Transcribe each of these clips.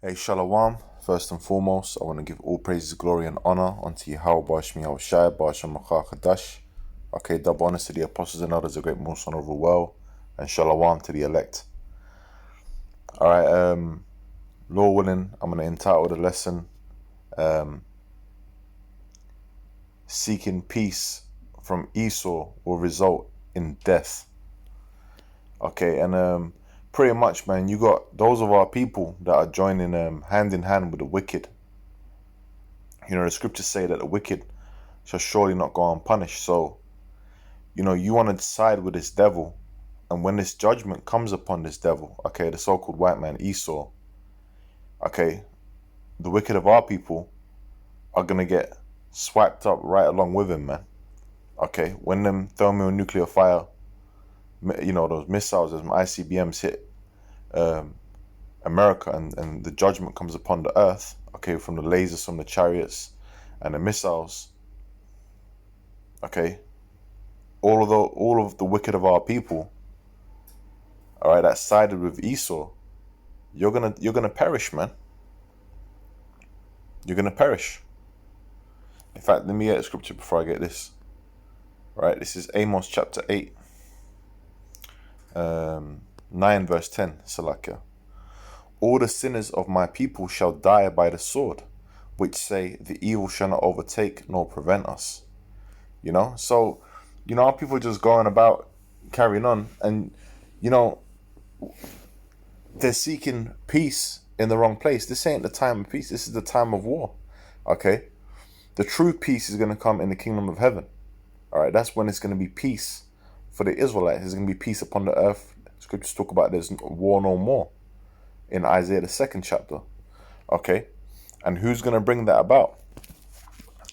Hey, Shalom. First and foremost, I want to give all praises, glory, and honor unto Yahweh, Bashmi Yahushai, Basham Kadash. Okay, double honors to the apostles and others, the great most honorable well, and Shalom to the elect. Alright, Lord willing, I'm going to entitle the lesson, Seeking Peace from Esau will result in death. Okay, and pretty much, man, you got those of our people that are joining hand in hand with the wicked. You know, the scriptures say that the wicked shall surely not go unpunished. So, you know, you want to side with this devil. And when this judgment comes upon this devil, okay, the so-called white man, Esau, okay, the wicked of our people are going to get swiped up right along with him, man. Okay, when them thermonuclear fire, you know, those missiles, those ICBMs hit America and the judgment comes upon the earth, okay, from the lasers from the chariots and the missiles, okay, all of the wicked of our people, all right, that sided with Esau, you're gonna perish, man. You're gonna perish. In fact, let me get a scripture before I get this. All right, this is Amos chapter 8, 9 verse 10, Salakia. All the sinners of my people shall die by the sword, which say the evil shall not overtake nor prevent us. You know, so, you know, our people just going about carrying on, and, you know, they're seeking peace in the wrong place. This ain't the time of peace. This is the time of war. Okay? The true peace is going to come in the kingdom of heaven. All right? That's when it's going to be peace for the Israelites. There's going to be peace upon the earth. Scriptures talk about there's war no more in Isaiah the 2nd chapter. Okay? And who's going to bring that about?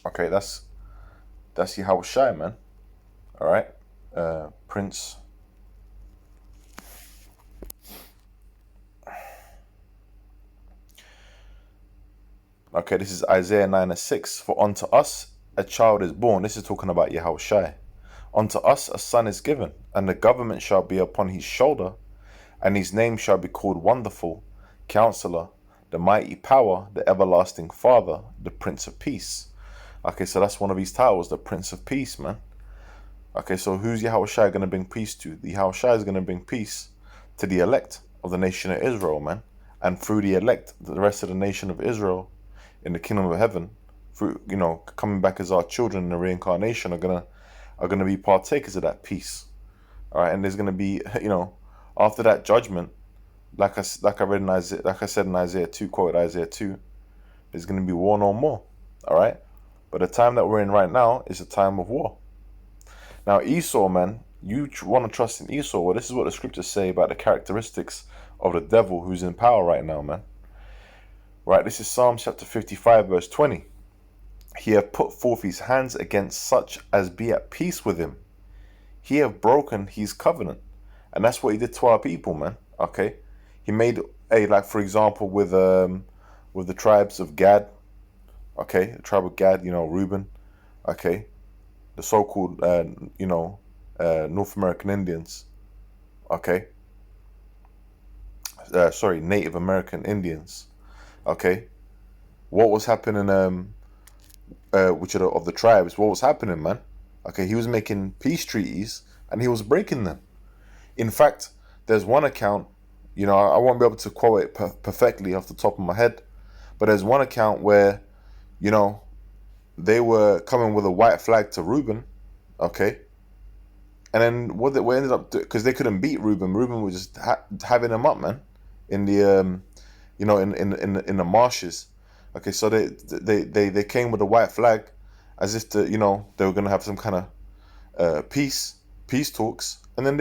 Okay, that's Yahushai, man. All right? Prince. Okay, this is Isaiah 9:6. For unto us a child is born. This is talking about Yahushai. Unto us a son is given, and the government shall be upon his shoulder, and his name shall be called Wonderful, Counselor, the Mighty Power, the Everlasting Father, the Prince of Peace. Okay, so that's one of his titles, the Prince of Peace, man. Okay, so who's Yahushai going to bring peace to? The Yahushai is going to bring peace to the elect of the nation of Israel, man. And through the elect, the rest of the nation of Israel in the kingdom of heaven, through, you know, coming back as our children in the reincarnation, are gonna be partakers of that peace. All right, and there's gonna be, you know, after that judgment, like I read in Isaiah, like I said in Isaiah 2, quoted Isaiah 2, there's gonna be war no more. All right, but the time that we're in right now is a time of war. Now Esau, man, you want to trust in Esau? Well, this is what the scriptures say about the characteristics of the devil who's in power right now, man. Right, this is Psalm chapter 55 verse 20. He hath put forth his hands against such as be at peace with him. He hath broken his covenant. And that's what he did to our people, man. Okay. He made like for example with the tribes of Gad. Okay, the tribe of Gad, you know, Reuben. Okay. The so-called North American Indians. Okay. Native American Indians. Okay, what was happening? Which are of the tribes? What was happening, man? Okay, he was making peace treaties and he was breaking them. In fact, there's one account. You know, I won't be able to quote it perfectly off the top of my head, but there's one account where, you know, they were coming with a white flag to Reuben. Okay, and then what ended up because they couldn't beat Reuben. Reuben was just having them up, man, in the you know, in the marshes. Okay, so they came with a white flag, as if to, you know, they were gonna have some kind of peace talks, and then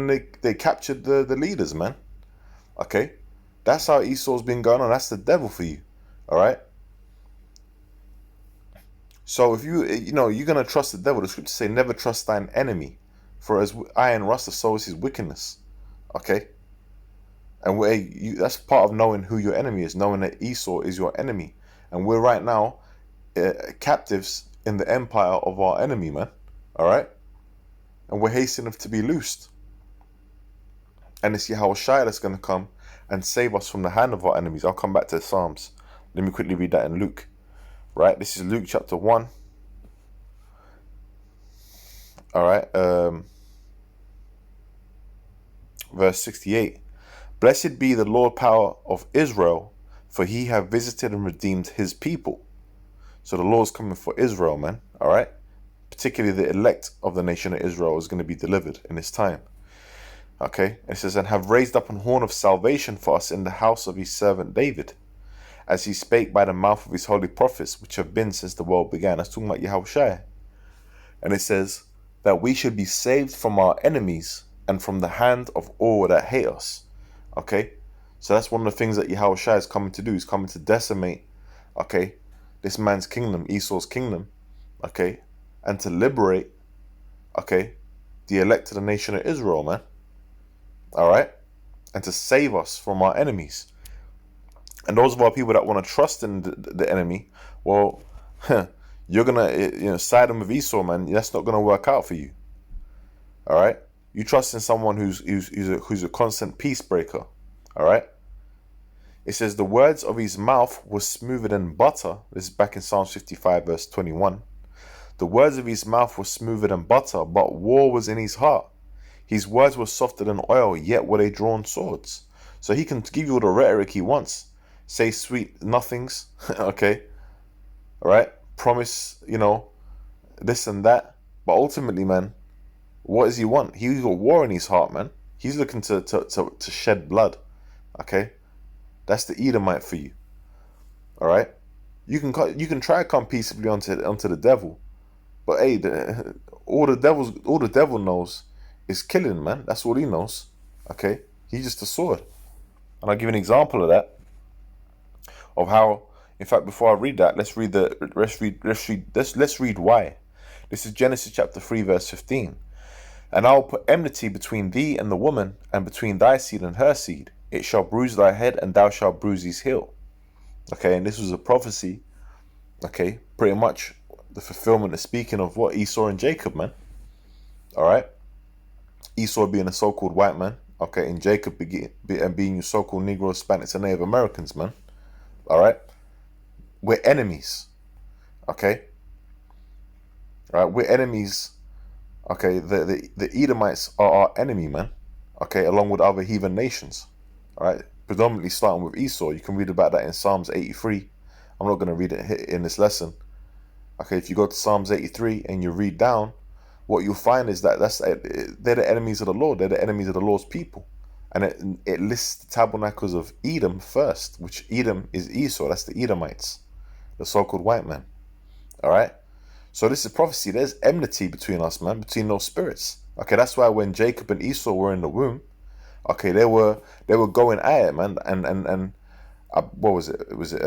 they captured the leaders, man. Okay, that's how Esau's been going on. That's the devil for you. All right. So if you know you're gonna trust the devil, the scriptures say, "Never trust thine enemy, for as iron rusteth, so is his wickedness." Okay. And that's part of knowing who your enemy is, knowing that Esau is your enemy. And we're right now captives in the empire of our enemy, man. All right? And we're hastening to be loosed. And it's Yahushua that's going to come and save us from the hand of our enemies. I'll come back to the Psalms. Let me quickly read that in Luke. Right, this is Luke chapter 1. All right, verse 68. Blessed be the Lord power of Israel, for he hath visited and redeemed his people. So the Lord's coming for Israel, man. All right, particularly the elect of the nation of Israel is going to be delivered in this time. Okay, it says, and have raised up an horn of salvation for us in the house of his servant David, as he spake by the mouth of his holy prophets, which have been since the world began. That's talking about Yahushua. And it says that we should be saved from our enemies and from the hand of all that hate us. Okay, so that's one of the things that Yahushua is coming to do. He's coming to decimate, okay, this man's kingdom, Esau's kingdom, okay, and to liberate, okay, the elect of the nation of Israel, man. All right, and to save us from our enemies. And those of our people that want to trust in the enemy, well, you're gonna side them with Esau, man. That's not gonna work out for you. All right, you trust in someone who's a constant peace breaker. All right. It says the words of his mouth were smoother than butter. This is back in Psalm 55 verse 21. The words of his mouth were smoother than butter, but war was in his heart. His words were softer than oil, yet were they drawn swords. So he can give you all the rhetoric he wants. Say sweet nothings, okay? All right? Promise, this and that. But ultimately, man, what does he want? He's got war in his heart, man. He's looking to shed blood, okay? That's the Edomite for you, all right? You can try to come peaceably onto the devil, but hey, all the devil knows is killing, man. That's all he knows. Okay, he's just a sword. And I'll give an example of that. Of how, in fact, before I read that, let's read why. This is Genesis chapter 3, verse 15. And I will put enmity between thee and the woman, and between thy seed and her seed. It shall bruise thy head, and thou shalt bruise his heel. Okay, and this was a prophecy. Okay, pretty much the fulfillment is speaking of what Esau and Jacob, man. All right. Esau being a so-called white man, okay, and Jacob being your so-called Negroes, Spanish, and Native Americans, man. All right, we're enemies, okay. All right, we're enemies. Okay, the Edomites are our enemy, man. Okay, along with other heathen nations. All right, predominantly starting with Esau. You can read about that in Psalms 83. I'm not going to read it in this lesson. Okay, if you go to Psalms 83 and you read down, what you'll find is that they're the enemies of the Lord. They're the enemies of the Lord's people. And it lists the tabernacles of Edom first, which Edom is Esau. That's the Edomites, the so-called white man. All right? So this is prophecy. There's enmity between us, man, between those spirits. Okay, that's why when Jacob and Esau were in the womb, okay, they were going at it, man. And what was it? Was it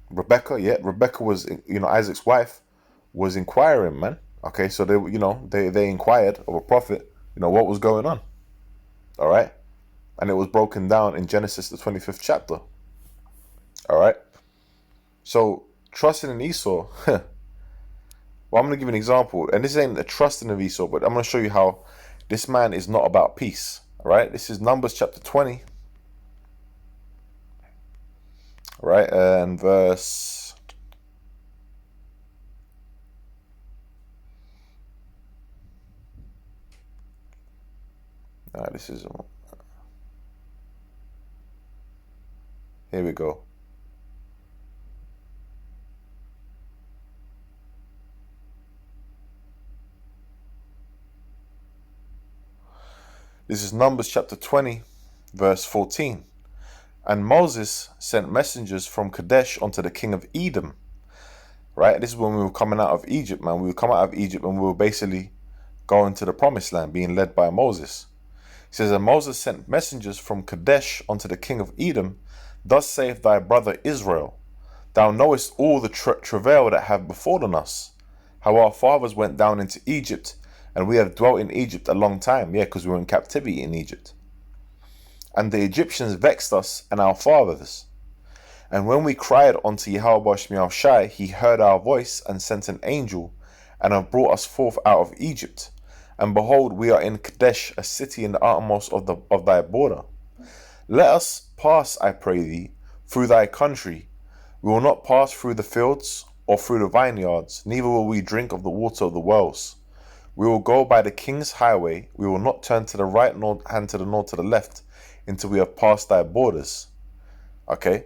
Rebecca? Yeah, Rebecca was, Isaac's wife, was inquiring, man. Okay, so they inquired of a prophet, what was going on. All right, and it was broken down in Genesis the 25th chapter. All right, so trusting in Esau. Well, I'm going to give you an example, and this ain't a trusting of Esau, but I'm going to show you how this man is not about peace. All right, this is Numbers chapter 20. All right, and verse. This is. Here we go. This is Numbers chapter 20, verse 14. And Moses sent messengers from Kadesh unto the king of Edom. Right? This is when we were coming out of Egypt, man. We would come out of Egypt and we were basically going to the promised land, being led by Moses. It says, and Moses sent messengers from Kadesh unto the king of Edom. Thus saith thy brother Israel, thou knowest all the travail that have befallen us, how our fathers went down into Egypt, and we have dwelt in Egypt a long time. Yeah, because we were in captivity in Egypt. And the Egyptians vexed us and our fathers. And when we cried unto Yahweh Shemiel Shai, he heard our voice and sent an angel, and have brought us forth out of Egypt. And behold, we are in Kadesh, a city in the uttermost of thy border. Let us pass, I pray thee, through thy country. We will not pass through the fields or through the vineyards, neither will we drink of the water of the wells. We will go by the king's highway. We will not turn to the right nor hand to the nor to the left until we have passed thy borders. Okay.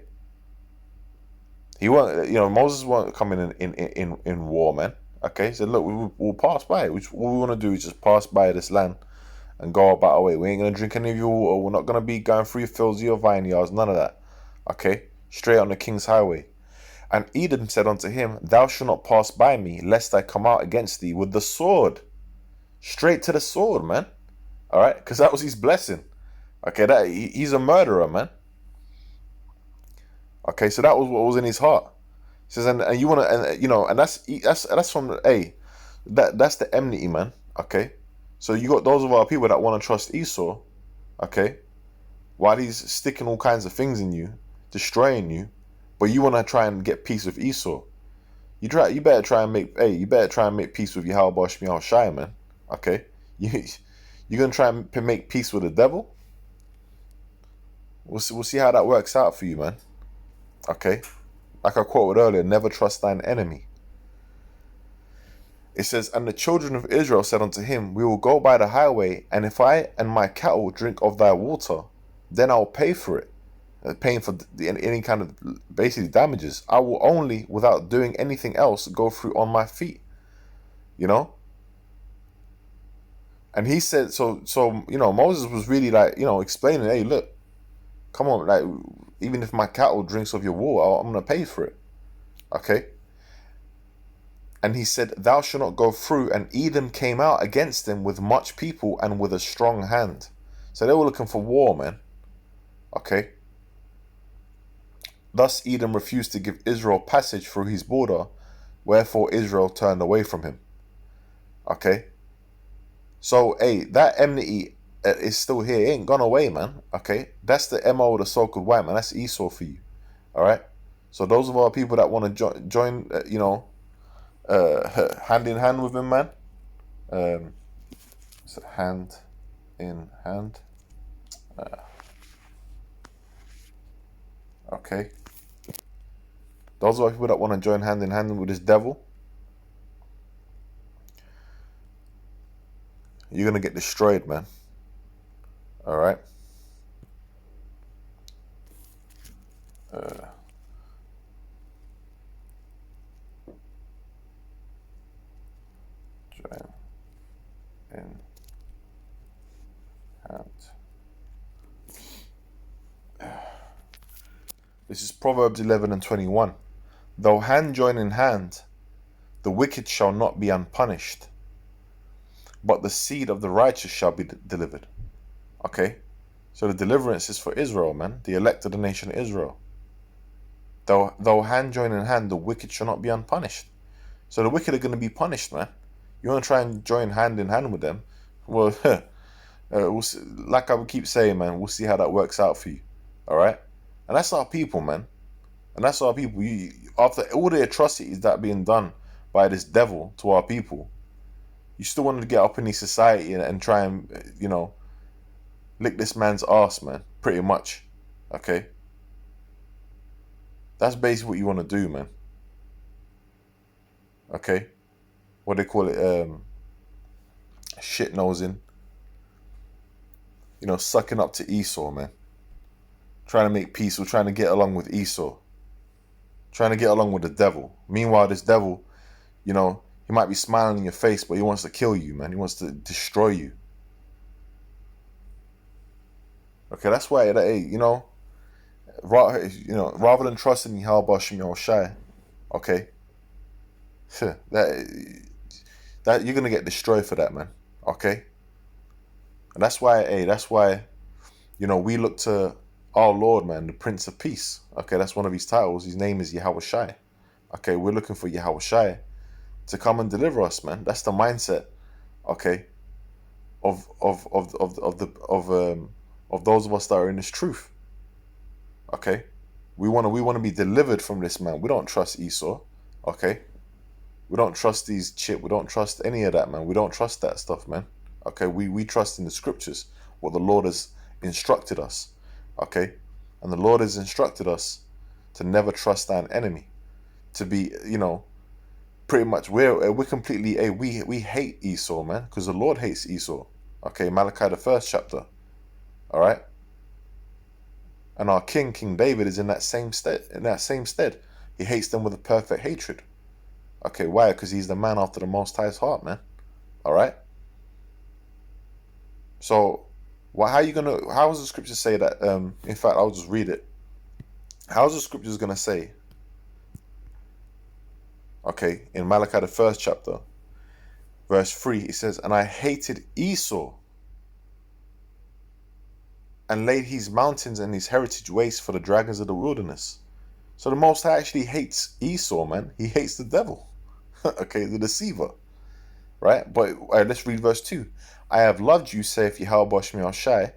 He won't, Moses won't come in war, man. Okay. He said, look, we'll pass by. All we want to do is just pass by this land and go about our way. We ain't going to drink any of your water. We're not going to be going through your fields, your vineyards, none of that. Okay. Straight on the king's highway. And Edom said unto him, Thou shalt not pass by me, lest I come out against thee with the sword. Straight to the sword, man. All right, because that was his blessing. Okay, he's a murderer, man. Okay, so that was what was in his heart. He says, and you want to, and that's from that's the enmity, man. Okay, so you got those of our people that want to trust Esau. Okay, while he's sticking all kinds of things in you, destroying you, but you want to try and get peace with Esau. You better try and make peace with Yahweh Shai, man. Okay, you're gonna try and make peace with the devil. We'll see how that works out for you, man. Okay, like I quoted earlier, never trust thine enemy. It says, and the children of Israel said unto him, We will go by the highway, and if I and my cattle drink of thy water, then I'll pay for it. Paying for any kind of basically damages. I will only, without doing anything else, go through on my feet. And he said, so Moses was really like, explaining, hey, look, come on, like, even if my cattle drinks of your water, I'm going to pay for it. Okay. And he said, Thou shalt not go through. And Edom came out against him with much people and with a strong hand. So they were looking for war, man. Okay. Thus Edom refused to give Israel passage through his border, wherefore Israel turned away from him. Okay. So, that enmity is still here. It ain't gone away, man. Okay. That's the MO of the so-called white man. That's Esau for you. All right. So those of our people that want to join, hand in hand with him, man. Hand in hand. Okay. Those are people that want to join hand in hand with this devil. You're going to get destroyed, man. All right. Join in hand. This is Proverbs 11:21. Though hand join in hand, the wicked shall not be unpunished, but the seed of the righteous shall be delivered. Okay, so the deliverance is for Israel, man, the elect of the nation of Israel. Though hand join in hand, the wicked shall not be unpunished. So the wicked are going to be punished, man. You want to try and join hand in hand with them? Well, we'll see, like I would keep saying, man, we'll see how that works out for you. All right, and that's our people, man. And that's our people. After all the atrocities that are being done by this devil to our people, you still wanted to get up in the society and try and, lick this man's ass, man. Pretty much. Okay? That's basically what you want to do, man. Okay? What they call it? Shit nosing. Sucking up to Esau, man. Trying to make peace or trying to get along with Esau. Trying to get along with the devil. Meanwhile, this devil, he might be smiling in your face, but he wants to kill you, man. He wants to destroy you. Okay, that's why, rather than trusting Yahweh Shai, okay, that you're gonna get destroyed for that, man. Okay, and that's why, we look to our Lord, man, the Prince of Peace. Okay, that's one of his titles. His name is Yahweh Shai. Okay, we're looking for Yahweh Shai to come and deliver us, man. That's the mindset, okay, of those of us that are in this truth. Okay, we want to be delivered from this man. We don't trust Esau. Okay, we don't trust these chip. We don't trust any of that, man. We don't trust that stuff, man. Okay, we trust in the scriptures, what the Lord has instructed us. Okay, And the Lord has instructed us to never trust thine enemy. To be, pretty much we're completely we hate Esau, man, because the Lord hates Esau. Okay, Malachi the 1st chapter. All right, and our King David is in that same stead. He hates them with a perfect hatred. Okay, why? Because he's the man after the Most High's heart, man. All right. So, how does the scripture say that? In fact, I'll just read it. How's the scriptures gonna say? Okay, in Malachi the 1st chapter, verse 3, it says, "And I hated Esau, and laid his mountains and his heritage waste for the dragons of the wilderness." So the Most High actually hates Esau, man. He hates the devil. Okay, the deceiver. Right? But let's read verse 2. "I have loved you, saith Yahweh Shemi Shai.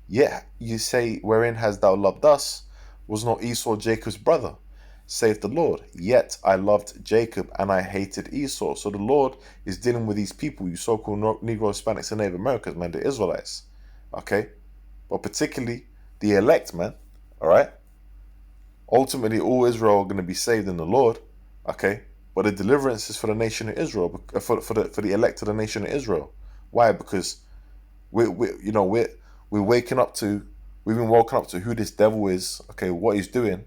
Yet you say, wherein hast thou loved us? Was not Esau Jacob's brother? Saith the Lord, yet I loved Jacob and I hated Esau." So the Lord is dealing with these people, you so-called Negro, Hispanics, and Native Americans, man, the Israelites. Okay? But particularly the elect, man. Alright? Ultimately, all Israel are going to be saved in the Lord. Okay? But the deliverance is for the nation of Israel, for the elect of the nation of Israel. Why? Because we're waking up to, we've been woken up to who this devil is, okay, what he's doing,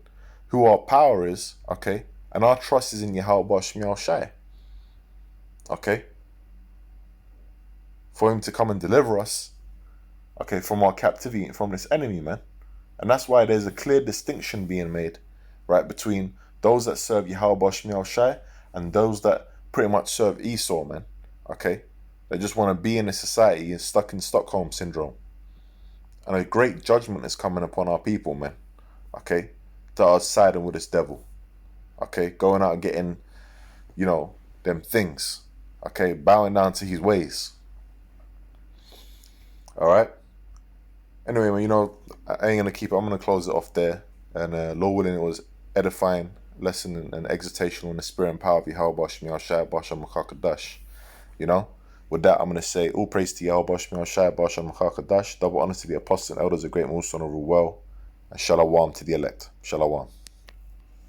who our power is, okay, and our trust is in Yahweh Shemi Shai, okay, for him to come and deliver us, okay, from our captivity, from this enemy, man. And that's why there's a clear distinction being made, right, between those that serve Yahweh Shemi Shai and those that pretty much serve Esau, man, okay. They just want to be in a society and stuck in Stockholm syndrome. And a great judgment is coming upon our people, man. Okay? That are siding with this devil. Okay? Going out and getting, them things. Okay? Bowing down to his ways. Alright? Anyway, man, I ain't going to keep it. I'm going to close it off there. And Lord willing, it was edifying lesson and exhortation on the spirit and power of Yahweh Shemi Shai Basha Makakadash. With that, I'm going to say, all praise to Yahweh Shemi Shai Basha Makakadash. Double honor to the apostles and elders, a great most honorable well. And shalom to the elect. Shalom.